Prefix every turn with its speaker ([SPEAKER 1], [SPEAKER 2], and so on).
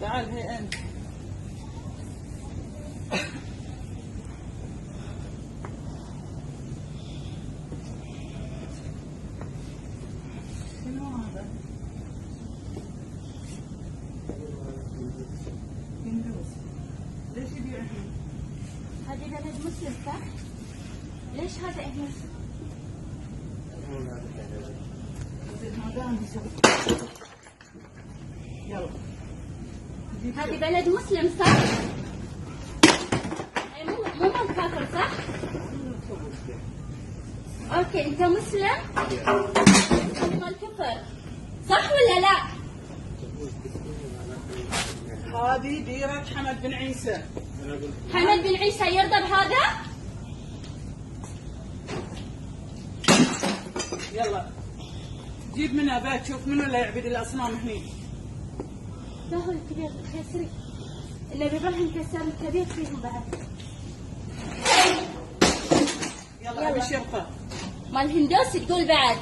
[SPEAKER 1] تعال هي أنت. شنو هذا؟ هندوس. ليش يبيع هنا؟
[SPEAKER 2] هذه بلد مسلم صح؟ ليش هذا هنا؟
[SPEAKER 1] يلا.
[SPEAKER 2] هذه بلد مسلم صح؟ أي مو مال كافر صح؟ اوكي انت مسلم؟ هذه مال كفر صح ولا لا؟
[SPEAKER 1] هذه ديرة حمد بن عيسى.
[SPEAKER 2] حمد بن عيسى يرضى بهذا؟
[SPEAKER 1] يلا جيب منها بات شوف منو اللي يعبد الاصنام هني.
[SPEAKER 2] لا هو الكبير كسري اللي ابراهيم كسر الكبير فيهم بعد.
[SPEAKER 1] يلا ابي شرطه.
[SPEAKER 2] مال هندوس تقول بعد.